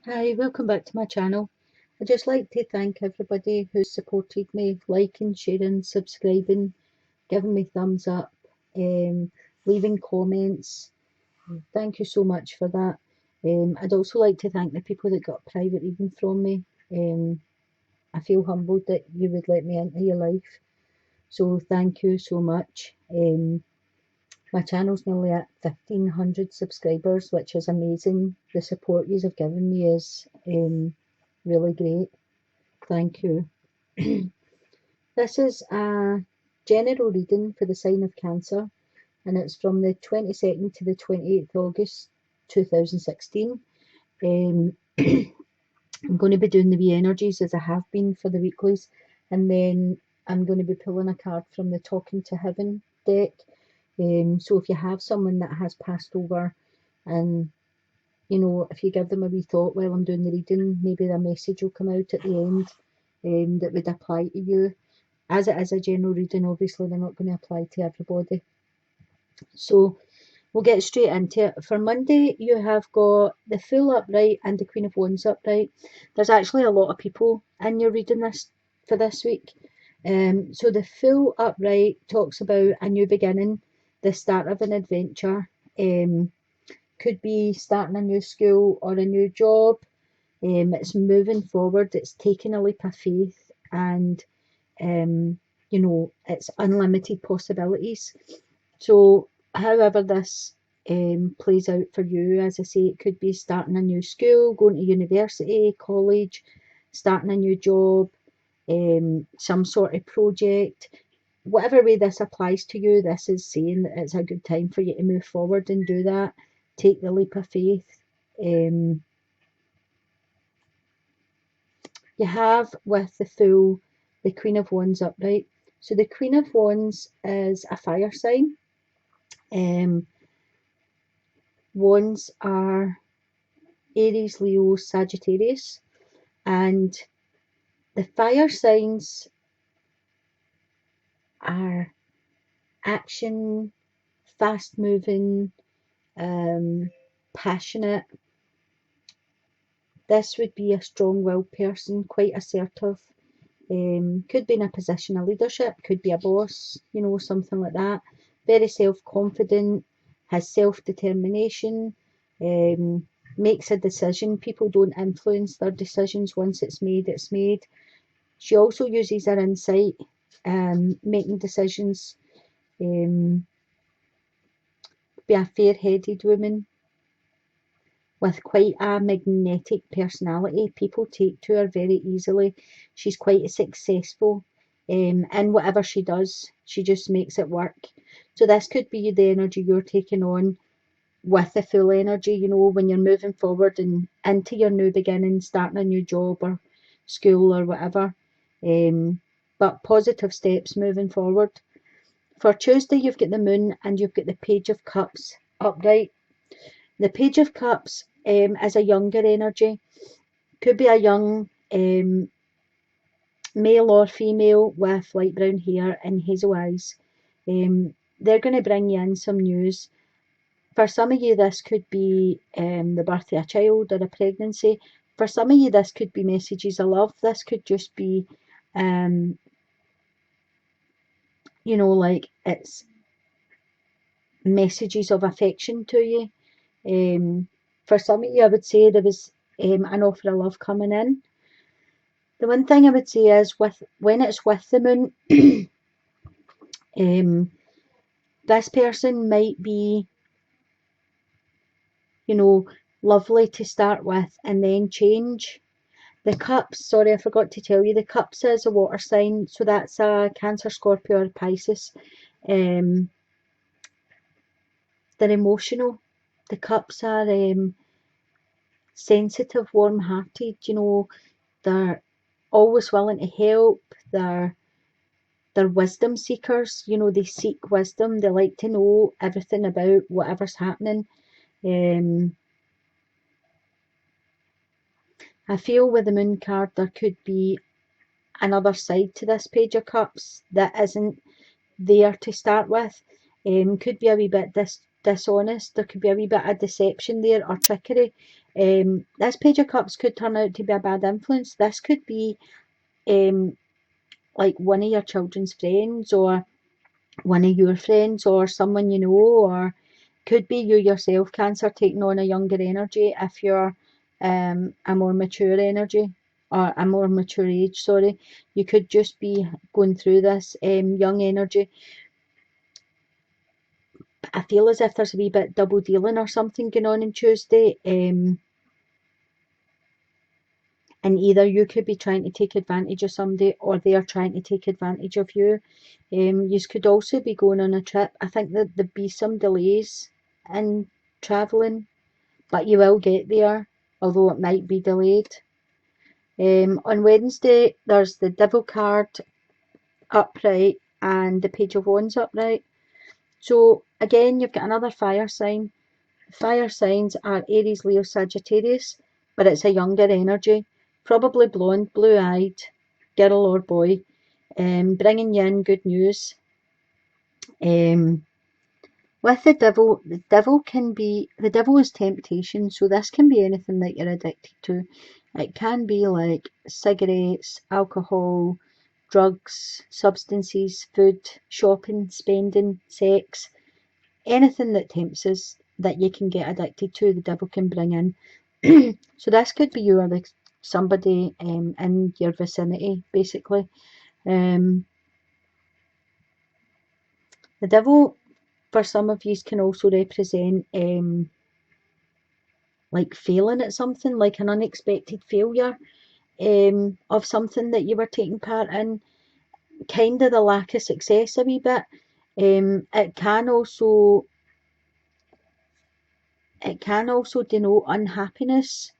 Hi, welcome back to my channel. I'd just like to thank everybody who's supported me, liking, sharing, subscribing, giving me thumbs up, leaving comments. Thank you so much for that. I'd also like to thank the people that got private reading from me. I feel humbled that you would let me into your life. So thank you so much. My channel's nearly at 1,500 subscribers, which is amazing. The support you have given me is really great. Thank you. This is a general reading for the sign of Cancer, and it's from the 22nd to the 28th August 2016. I'm going to be doing the wee energies as I have been for the weeklies, and then I'm going to be pulling a card from the Talking to Heaven deck. So if you have someone that has passed over, and if you give them a wee thought while I'm doing the reading, maybe a message will come out at the end that would apply to you. As it is a general reading, obviously they're not going to apply to everybody. So we'll get straight into it. For Monday, you have got the Fool upright and the Queen of Wands upright. There's actually a lot of people in your reading this for this week. So the Fool upright talks about a new beginning, the start of an adventure. Could be starting a new school or a new job. It's moving forward. It's taking a leap of faith, and it's unlimited possibilities. So however this plays out for you, as I say, it could be starting a new school, going to university, college, starting a new job, some sort of project. Whatever way this applies to you, this is saying that it's a good time for you to move forward and do that. Take the leap of faith. You have with the Fool the Queen of Wands upright. So the Queen of Wands is a fire sign. Wands are Aries, Leo, Sagittarius, and the fire signs are action, fast moving, passionate. This would be a strong-willed person, quite assertive. Could be in a position of leadership, could be a boss, something like that. Very self-confident, has self-determination, makes a decision. People don't influence their decisions. Once it's made, it's made. She also uses her insight, making decisions. Be a fair-headed woman with quite a magnetic personality. People take to her very easily. She's quite successful in whatever she does. She just makes it work. So this could be the energy you're taking on with the Full energy, when you're moving forward and into your new beginning, starting a new job or school or whatever. But positive steps moving forward. For Tuesday, you've got the Moon and you've got the Page of Cups upright. The Page of Cups is a younger energy. Could be a young male or female with light brown hair and hazel eyes. They're going to bring you in some news. For some of you, this could be the birth of a child or a pregnancy. For some of you, this could be messages of love. This could just be, like it's messages of affection to you. For some of you, I would say there was an offer of love coming in. The one thing I would say is when it's with the Moon, this person might be, lovely to start with and then change. The Cups, sorry, I forgot to tell you, the Cups is a water sign, so that's a Cancer, Scorpio or Pisces. They're emotional. The Cups are sensitive, warm-hearted, they're always willing to help. They're wisdom seekers, they seek wisdom. They like to know everything about whatever's happening. I feel with the Moon card there could be another side to this Page of Cups that isn't there to start with. Could be a wee bit dishonest. There could be a wee bit of deception there or trickery. This Page of Cups could turn out to be a bad influence. This could be like one of your children's friends, or one of your friends, or someone you know, or could be you yourself, Cancer, taking on a younger energy if you're a more mature energy, or a more mature age, sorry. You could just be going through this young energy. I feel as if there's a wee bit double dealing or something going on Tuesday. And either you could be trying to take advantage of somebody, or they are trying to take advantage of you. You could also be going on a trip. I think that there'd be some delays in travelling, but you will get there, although it might be delayed. On Wednesday, there's the Devil card upright and the Page of Wands upright. So again, you've got another fire sign. Fire signs are Aries, Leo, Sagittarius, but it's a younger energy, probably blonde, blue-eyed, girl or boy, bringing you in good news. With the devil is temptation, so this can be anything that you're addicted to. It can be like cigarettes, alcohol, drugs, substances, food, shopping, spending, sex, anything that tempts us that you can get addicted to, the devil can bring in. So this could be you or like somebody in your vicinity, basically. The devil, for some of you, can also represent like failing at something, like an unexpected failure of something that you were taking part in, kind of the lack of success a wee bit. It can also denote unhappiness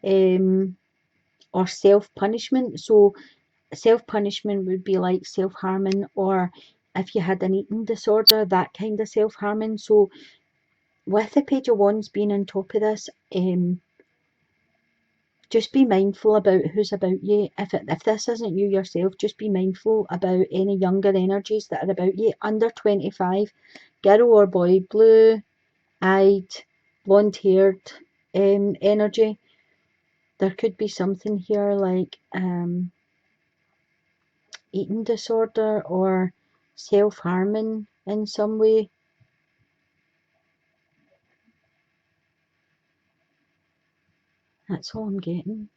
or self-punishment. So self-punishment would be like self-harming, or if you had an eating disorder, that kind of self-harming. So with the Page of Wands being on top of this, just be mindful about who's about you. If this isn't you yourself, just be mindful about any younger energies that are about you. Under 25, girl or boy, blue-eyed, blonde-haired energy. There could be something here like eating disorder or self-harming in some way. That's all I'm getting.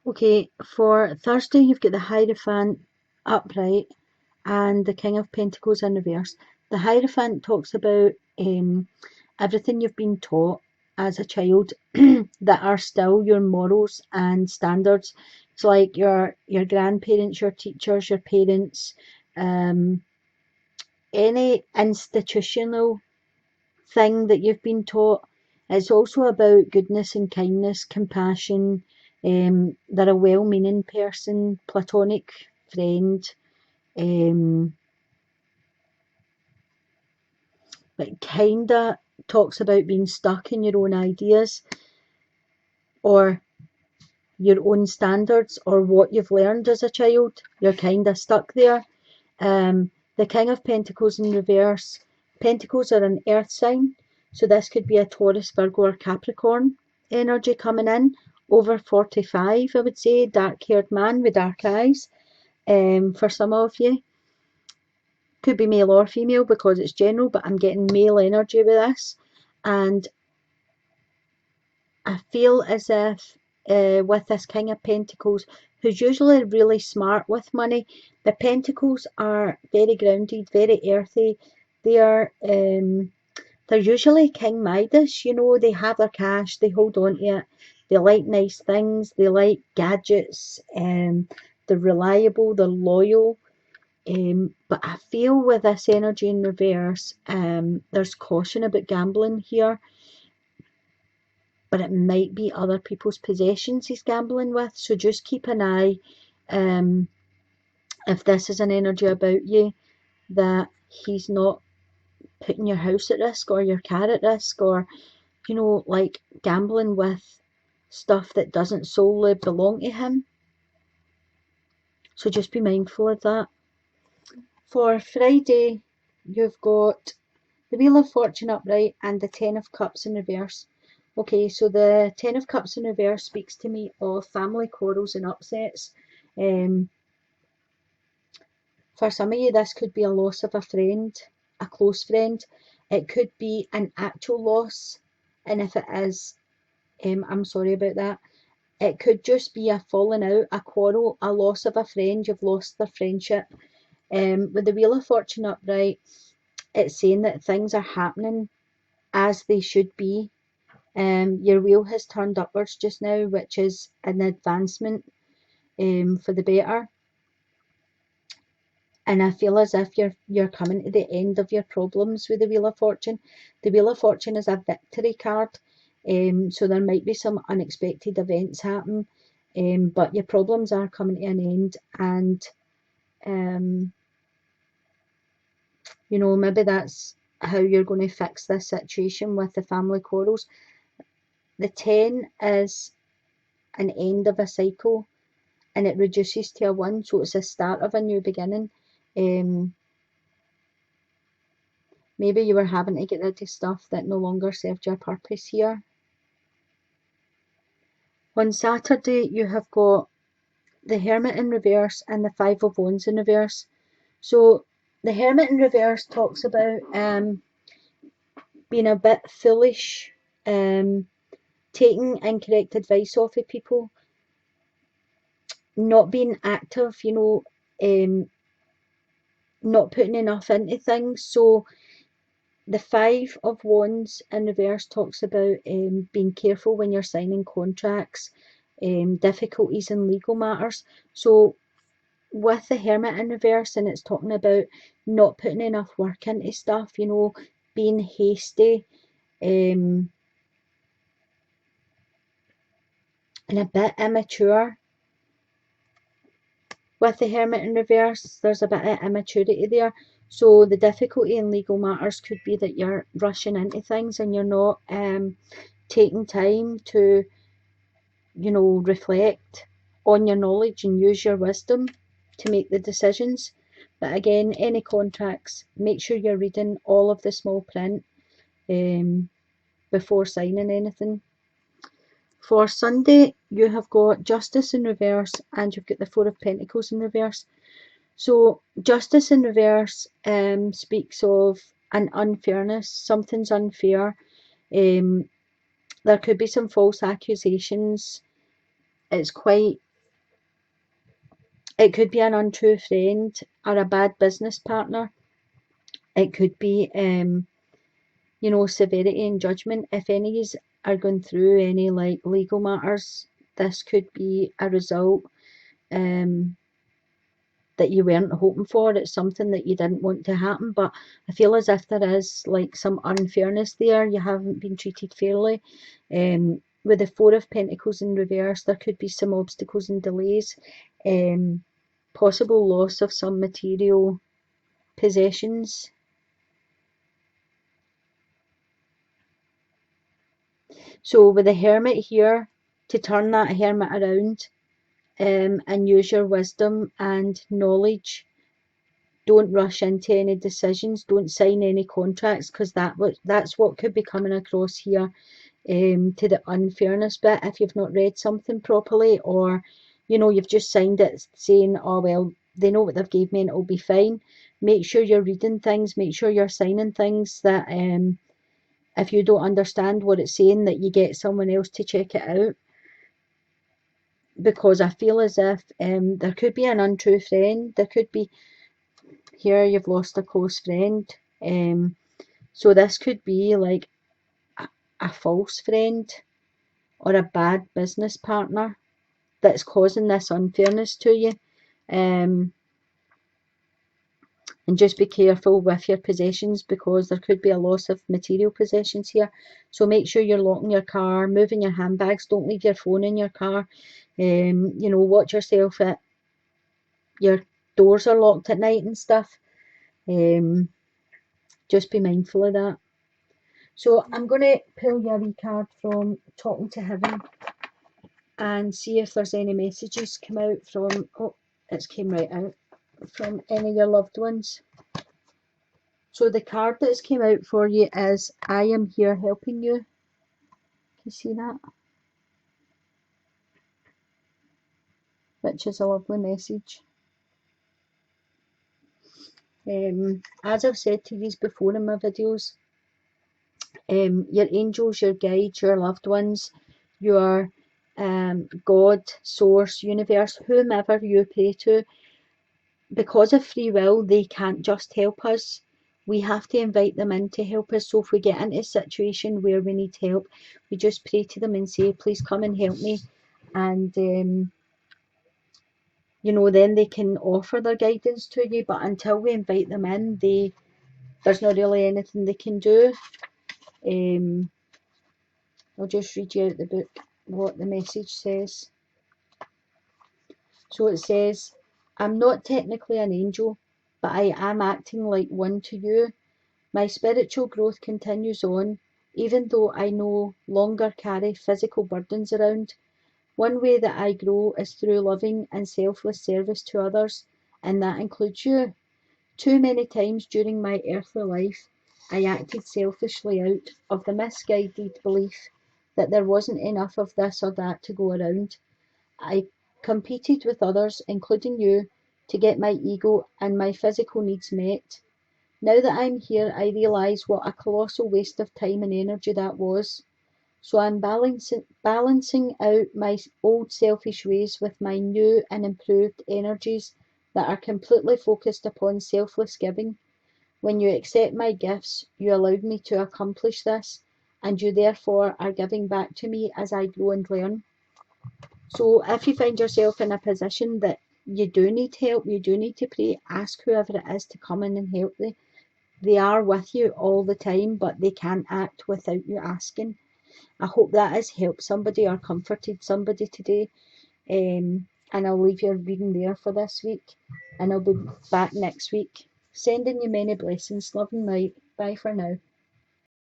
Okay, for Thursday you've got the Hierophant upright and the King of Pentacles in reverse. The Hierophant talks about everything you've been taught as a child that are still your morals and standards. It's like your grandparents, your teachers, your parents, any institutional thing that you've been taught. It's also about goodness and kindness, compassion. They're a well-meaning person, platonic friend. But kinda talks about being stuck in your own ideas, or your own standards, or what you've learned as a child. You're kinda stuck there. The King of Pentacles in reverse. Pentacles are an earth sign, so this could be a Taurus, Virgo or Capricorn energy coming in. Over 45, I would say. Dark-haired man with dark eyes. For some of you. Could be male or female because it's general, but I'm getting male energy with this. And I feel as if with this King of Pentacles, who's usually really smart with money, the Pentacles are very grounded, very earthy. They are they're usually King Midas, you know. They have their cash, they hold on to it, they like nice things, they like gadgets, they're reliable, they're loyal. But I feel with this energy in reverse, there's caution about gambling here. But it might be other people's possessions he's gambling with. So just keep an eye if this is an energy about you, that he's not putting your house at risk or your car at risk, or, you know, like gambling with stuff that doesn't solely belong to him. So just be mindful of that. For Friday, you've got the Wheel of Fortune upright and the Ten of Cups in reverse. Okay, so the Ten of Cups in reverse speaks to me of family quarrels and upsets. For some of you, this could be a loss of a friend, a close friend. It could be an actual loss, and if it is, I'm sorry about that. It could just be a falling out, a quarrel, a loss of a friend. You've lost their friendship. With the Wheel of Fortune upright, it's saying that things are happening as they should be. Your wheel has turned upwards just now, which is an advancement for the better. And I feel as if you're coming to the end of your problems with the Wheel of Fortune. The Wheel of Fortune is a victory card, so there might be some unexpected events happen, but your problems are coming to an end, and you know, maybe that's how you're going to fix this situation with the family quarrels. The 10 is an end of a cycle, and it reduces to a 1, so it's the start of a new beginning. Maybe you were having to get rid of stuff that no longer served your purpose here. On Saturday, you have got the Hermit in reverse and the Five of Wands in reverse. So the Hermit in reverse talks about being a bit foolish, taking incorrect advice off of people, not being active, you know, not putting enough into things. So the Five of Wands in reverse talks about being careful when you're signing contracts, difficulties in legal matters. So with the Hermit in reverse, and it's talking about not putting enough work into stuff, you know, being hasty, and a bit immature. With the Hermit in reverse, there's a bit of immaturity there. So the difficulty in legal matters could be that you're rushing into things and you're not taking time to, you know, reflect on your knowledge and use your wisdom to make the decisions. But again, any contracts, make sure you're reading all of the small print before signing anything. For Sunday, you have got Justice in reverse and you've got the Four of Pentacles in reverse. So Justice in reverse speaks of an unfairness, something's unfair. There could be some false accusations. It could be an untrue friend or a bad business partner. It could be, you know, severity and judgment. If any of you are going through any like legal matters, this could be a result that you weren't hoping for. It's something that you didn't want to happen, but I feel as if there is like some unfairness there. You haven't been treated fairly. With the Four of Pentacles in reverse, there could be some obstacles and delays, possible loss of some material possessions. So with the Hermit here, to turn that Hermit around and use your wisdom and knowledge. Don't rush into any decisions. Don't sign any contracts, because that's what could be coming across here to the unfairness bit. If you've not read something properly, or you know, you've just signed it saying, oh well, they know what they've gave me and it'll be fine. Make sure you're reading things. Make sure you're signing things that if you don't understand what it's saying, that you get someone else to check it out. Because I feel as if there could be an untrue friend. There could be, here you've lost a close friend. So this could be like a false friend or a bad business partner that's causing this unfairness to you. And just be careful with your possessions, because there could be a loss of material possessions here. So make sure you're locking your car, moving your handbags, don't leave your phone in your car. You know, watch yourself at your doors are locked at night and stuff. Just be mindful of that. So I'm going to pull you a wee card from Talking to Heaven and see if there's any messages come out from, oh, it's came right out. from any of your loved ones. So the card that's came out for you is I am here helping you. Can you see that? Which is a lovely message. As I've said to you before in my videos, your angels, your guides, your loved ones, your God, source, universe, whomever you pray to, because of free will, they can't just help us. We have to invite them in to help us. So if we get into a situation where we need help, we just pray to them and say, please come and help me. And, you know, then they can offer their guidance to you. But until we invite them in, there's not really anything they can do. I'll just read you out the book what the message says. So it says, I'm not technically an angel, but I am acting like one to you. My spiritual growth continues on, even though I no longer carry physical burdens around. One way that I grow is through loving and selfless service to others, and that includes you. Too many times during my earthly life, I acted selfishly out of the misguided belief that there wasn't enough of this or that to go around. I competed with others, including you, to get my ego and my physical needs met. Now that I'm here, I realise what a colossal waste of time and energy that was. So I'm balancing out my old selfish ways with my new and improved energies that are completely focused upon selfless giving. When you accept my gifts, you allowed me to accomplish this, and you therefore are giving back to me as I grow and learn. So if you find yourself in a position that you do need help, you do need to pray, ask whoever it is to come in and help you. They are with you all the time, but they can't act without you asking. I hope that has helped somebody or comforted somebody today. And I'll leave your reading there for this week. And I'll be back next week. Sending you many blessings. Love and light. Bye for now.